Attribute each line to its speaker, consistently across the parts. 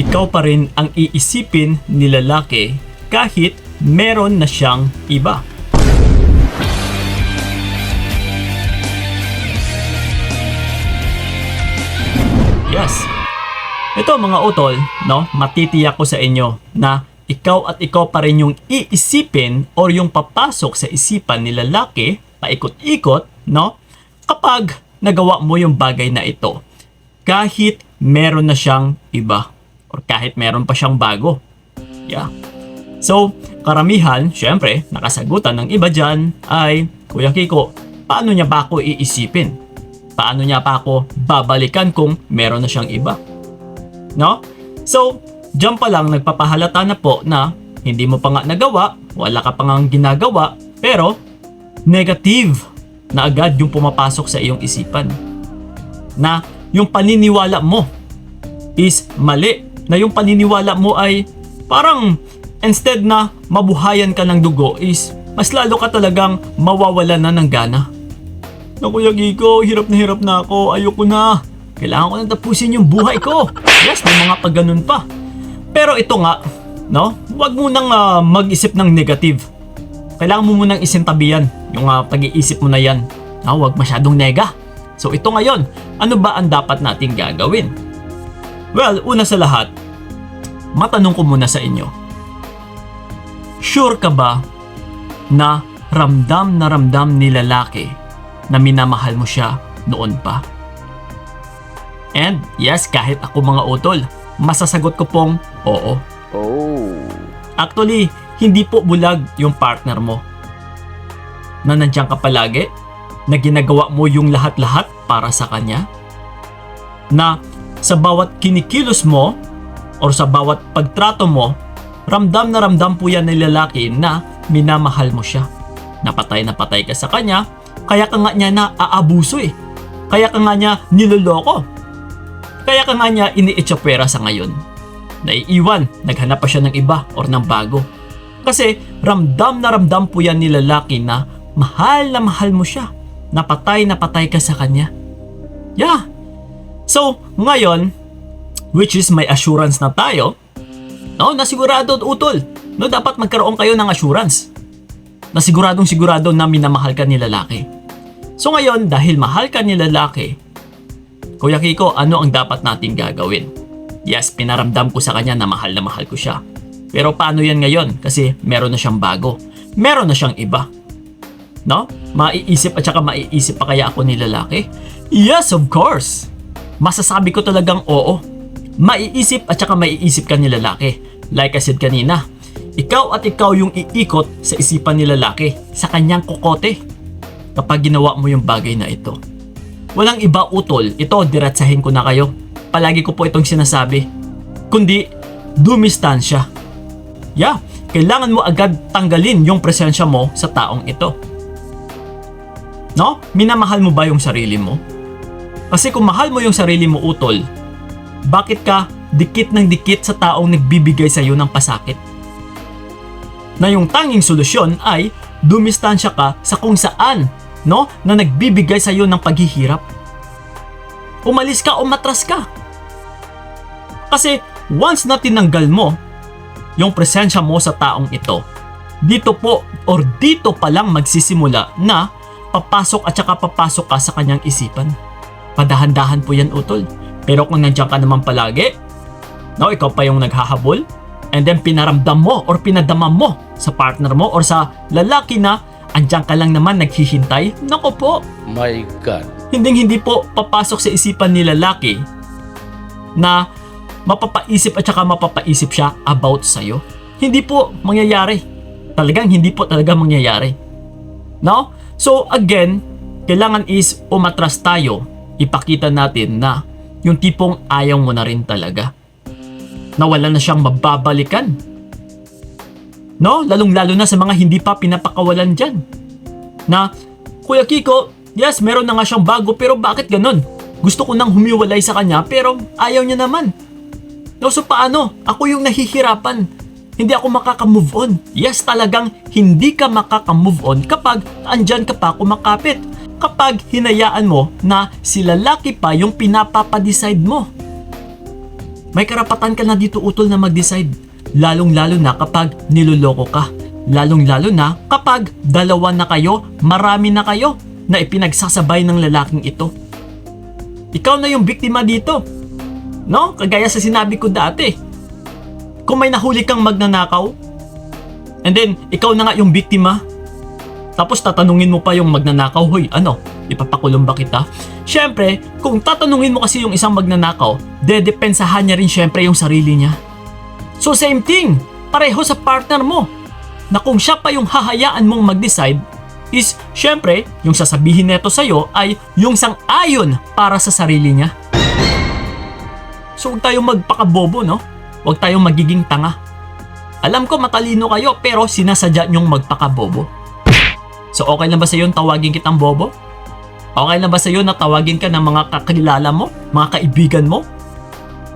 Speaker 1: ikaw pa rin ang iisipin ni lalaki kahit meron na siyang iba. Yes. Ito mga utol, no, matitiyak ko sa inyo na ikaw at ikaw pa rin yung iisipin or yung papasok sa isipan ni lalaki, paikot-ikot, no, kapag nagawa mo yung bagay na ito. Kahit meron na siyang iba or kahit meron pa siyang bago. Yeah. So, karamihan, syempre, nakasagutan ng iba dyan ay, Kuya Kiko, paano niya ba ako iisipin? Paano niya pa ako babalikan kung meron na siyang iba? No? So, dyan pa lang nagpapahalata na po na hindi mo pa nga nagawa, wala ka pa nga ginagawa, pero negative na agad yung pumapasok sa iyong isipan. Na yung paniniwala mo is mali. Na yung paniniwala mo ay parang instead na mabuhayan ka ng dugo is mas lalo ka talagang mawawala na ng gana. No, Kuya Kiko, hirap na ako. Ayoko na. Kailangan ko na tapusin yung buhay ko. Yes, may mga pagganon pa. Pero ito nga, no? Huwag mo nang mag-isip ng negative. Kailangan mo munang isintabihan yung pag-iisip mo na yan. No, huwag masyadong nega. So ito ngayon, ano ba ang dapat nating gagawin? Well, una sa lahat, matanong ko muna sa inyo. Sure ka ba na ramdam ni lalaki na minamahal mo siya noon pa? And yes, kahit ako mga utol, masasagot ko pong oo. Actually, hindi po bulag yung partner mo. Na nandiyan ka palagi, na ginagawa mo yung lahat-lahat para sa kanya. Na sa bawat kinikilos mo or sa bawat pagtrato mo, ramdam na ramdam po yan ng lalaki na minamahal mo siya. Napatay na patay ka sa kanya, kaya ka nga niya na aabuso eh. Kaya ka nga niya niloloko. Kaya ka nga niya iniitsapwera sa ngayon. Naiiwan, naghanap pa siya ng iba or ng bago. Kasi ramdam na ramdam po yan ni lalaki na mahal mo siya. Napatay na patay ka sa kanya. Yeah. So, ngayon, which is may assurance na tayo, no, nasigurado utol, no, dapat magkaroon kayo ng assurance. Nasiguradong sigurado na minamahal ka ni lalaki. So ngayon, dahil mahal ka ni lalaki, Kuya Kiko, ano ang dapat nating gagawin? Yes, pinaramdam ko sa kanya na mahal ko siya. Pero paano yan ngayon? Kasi meron na siyang bago. Meron na siyang iba. No? Maiisip at saka maiisip pa kaya ako ni lalaki? Yes, of course. Masasabi ko talagang oo. Maiisip at saka maiisip ka ni lalaki. Like I said kanina, ikaw at ikaw yung iikot sa isipan ni lalaki, sa kanyang kokote, kapag ginawa mo yung bagay na ito. Walang iba utol, ito diretsahin ko na kayo. Palagi ko po itong sinasabi. Kundi, dumistansya. Yeah, kailangan mo agad tanggalin yung presensya mo sa taong ito. No? Minamahal mo ba yung sarili mo? Kasi kung mahal mo yung sarili mo utol, bakit ka dikit ng dikit sa taong nagbibigay sa iyo ng pasakit? Na yung tanging solusyon ay dumistansya ka sa kung saan, no, na nagbibigay sa iyo ng paghihirap. Umalis ka o matras ka. Kasi once na tinanggal mo yung presensya mo sa taong ito, dito po or dito pa lang magsisimula na papasok at saka papasok ka sa kanyang isipan. Padahan-dahan po yan utol. Pero kung nandiyan ka naman palagi, no, ikaw pa yung naghahabol, and then pinaramdam mo or pinadama mo sa partner mo or sa lalaki na andyan ka lang naman naghihintay, nako po.
Speaker 2: My God.
Speaker 1: Hindi po papasok sa isipan ni lalaki na mapapaisip at saka mapapaisip siya about sa'yo. Hindi po mangyayari. Talagang hindi po talaga mangyayari. No? So again, kailangan is umatras tayo. Ipakita natin na yung tipong ayaw mo na rin talaga. Na wala na siyang mababalikan. No? Lalong-lalo na sa mga hindi pa pinapakawalan dyan. Na, Kuya Kiko, yes, meron na nga siyang bago pero bakit ganun? Gusto ko nang humiwalay sa kanya pero ayaw niya naman. No, so paano? Ako yung nahihirapan. Hindi ako makaka-move on. Yes, talagang hindi ka makaka-move on kapag andyan ka pa kumakapit. Kapag hinayaan mo na si lalaki pa yung pinapapa-decide mo. May karapatan ka na dito utol na mag-decide. Lalong-lalo na kapag niloloko ka. Lalong-lalo na kapag dalawa na kayo, marami na kayo na ipinagsasabay ng lalaking ito. Ikaw na yung biktima dito. No? Kagaya sa sinabi ko dati. Kung may nahuli kang magnanakaw, and then ikaw na nga yung biktima, tapos tatanungin mo pa yung magnanakaw, hoy, ano, ipapakulong ba kita? Syempre, kung tatanungin mo kasi yung isang magnanakaw, dedepensahan niya rin syempre yung sarili niya. So same thing, pareho sa partner mo, na kung siya pa yung hahayaan mong mag-decide, is syempre, yung sasabihin neto sa'yo ay yung sang-ayon para sa sarili niya. So huwag tayong magpakabobo, no? Huwag tayong magiging tanga. Alam ko matalino kayo pero sinasadya nyong magpakabobo. So okay lang ba sa iyo tawagin kitang bobo? Okay lang ba sa iyo na tawagin ka ng mga kakilala mo, mga kaibigan mo?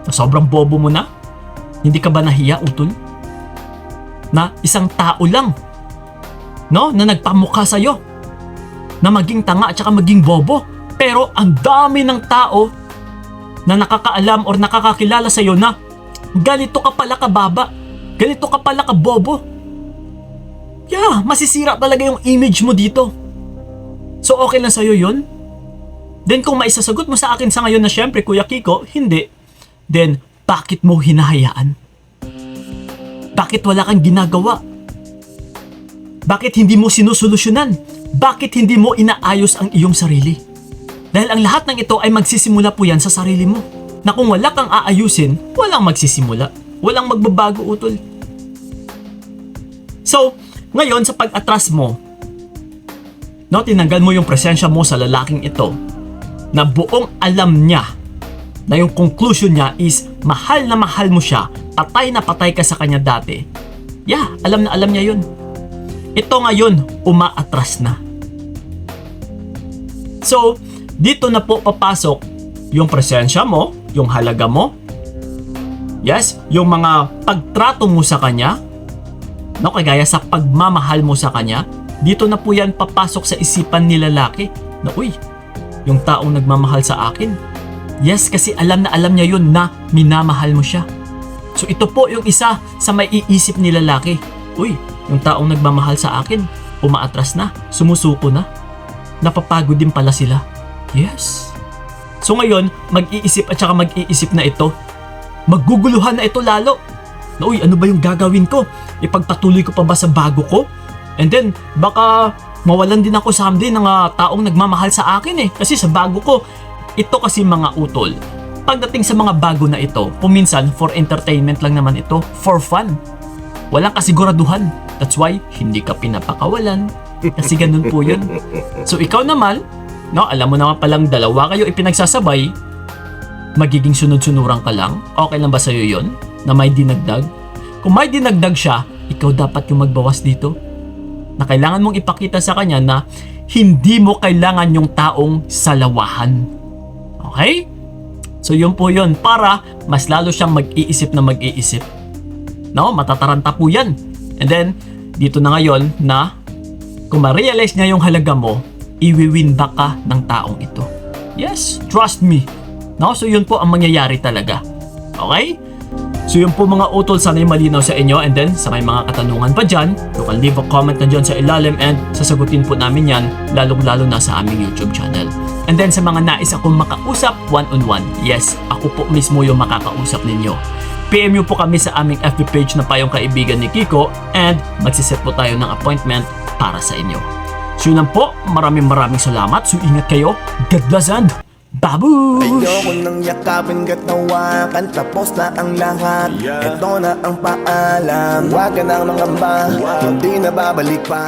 Speaker 1: Na sobrang bobo mo na? Hindi ka ba nahiya, utol? Na isang tao lang, no, na nagpamukha sa iyo na maging tanga at saka maging bobo. Pero ang dami ng tao na nakakaalam or nakakakilala sa iyo na ganito ka pala kababa, ganito ka pala kabobo. Yeah, masisira talaga yung image mo dito. So okay lang sa'yo yun? Then kung maisasagot mo sa akin sa ngayon na syempre Kuya Kiko, hindi, then bakit mo hinahayaan? Bakit wala kang ginagawa? Bakit hindi mo sinusolusyonan? Bakit hindi mo inaayos ang iyong sarili? Dahil ang lahat ng ito ay magsisimula po yan sa sarili mo. Na kung wala kang aayusin, walang magsisimula. Walang magbabago, utol. So, ngayon sa pag-atras mo, no, tinanggal mo yung presensya mo sa lalaking ito na buong alam niya na yung conclusion niya is mahal na mahal mo siya, patay na patay ka sa kanya dati. Yeah, alam na alam niya yun. Ito ngayon, umaatras na. So, dito na po papasok yung presensya mo, yung halaga mo, yes, yung mga pagtrato mo sa kanya, no, kagaya sa pagmamahal mo sa kanya, dito na po yan papasok sa isipan ni lalaki na, uy, yung taong nagmamahal sa akin. Yes, kasi alam na alam niya yun na minamahal mo siya. So ito po yung isa sa may iisip ni lalaki. Uy, yung taong nagmamahal sa akin, umaatras na, sumusuko na. Napapagod din pala sila. Yes. So ngayon, mag-iisip at saka mag-iisip na ito. Maguguluhan na ito lalo. Na, uy, ano ba yung gagawin ko? Ipagpatuloy ko pa ba sa bago ko? And then, baka mawalan din ako someday ng taong nagmamahal sa akin eh. Kasi sa bago ko, ito kasi mga utol. Pagdating sa mga bago na ito, puminsan for entertainment lang naman ito, for fun. Walang kasiguraduhan. That's why, hindi ka pinapakawalan. Kasi ganun po yun. So ikaw naman, no, alam mo naman palang dalawa kayo ipinagsasabay, magiging sunod-sunuran ka lang. Okay lang ba sa'yo yun? Na may dinagdag? Kung may dinagdag siya, ikaw dapat yung magbawas dito. Na kailangan mong ipakita sa kanya na hindi mo kailangan yung taong salawahan. Okay? So yun po yun, para mas lalo siyang mag-iisip na mag-iisip. No? Matataranta po yan. And then, dito na ngayon na kung ma-realize niya yung halaga mo, i-win back ka ng taong ito. Yes, trust me. No? So yun po ang mangyayari talaga. Okay? So yun po mga utol, sana'y malinaw sa inyo. And then sa may mga katanungan pa dyan, you can leave a comment na dyan sa ilalim and sasagutin po namin yan, lalong-lalo na sa aming YouTube channel. And then sa mga nais akong makausap one-on-one, yes, ako po mismo yung makakausap ninyo. PM nyo po kami sa aming FB page na Payong Kaibigan ni Kiko and magsiset po tayo ng appointment para sa inyo. So yun lang po, maraming salamat. So ingat kayo, God bless and babush!
Speaker 2: Ayoko nang yakapin kat nawakan, tapos na ang lahat. Ito na ang paalam, huwag ka nang mangamba, hindi na babalik pa.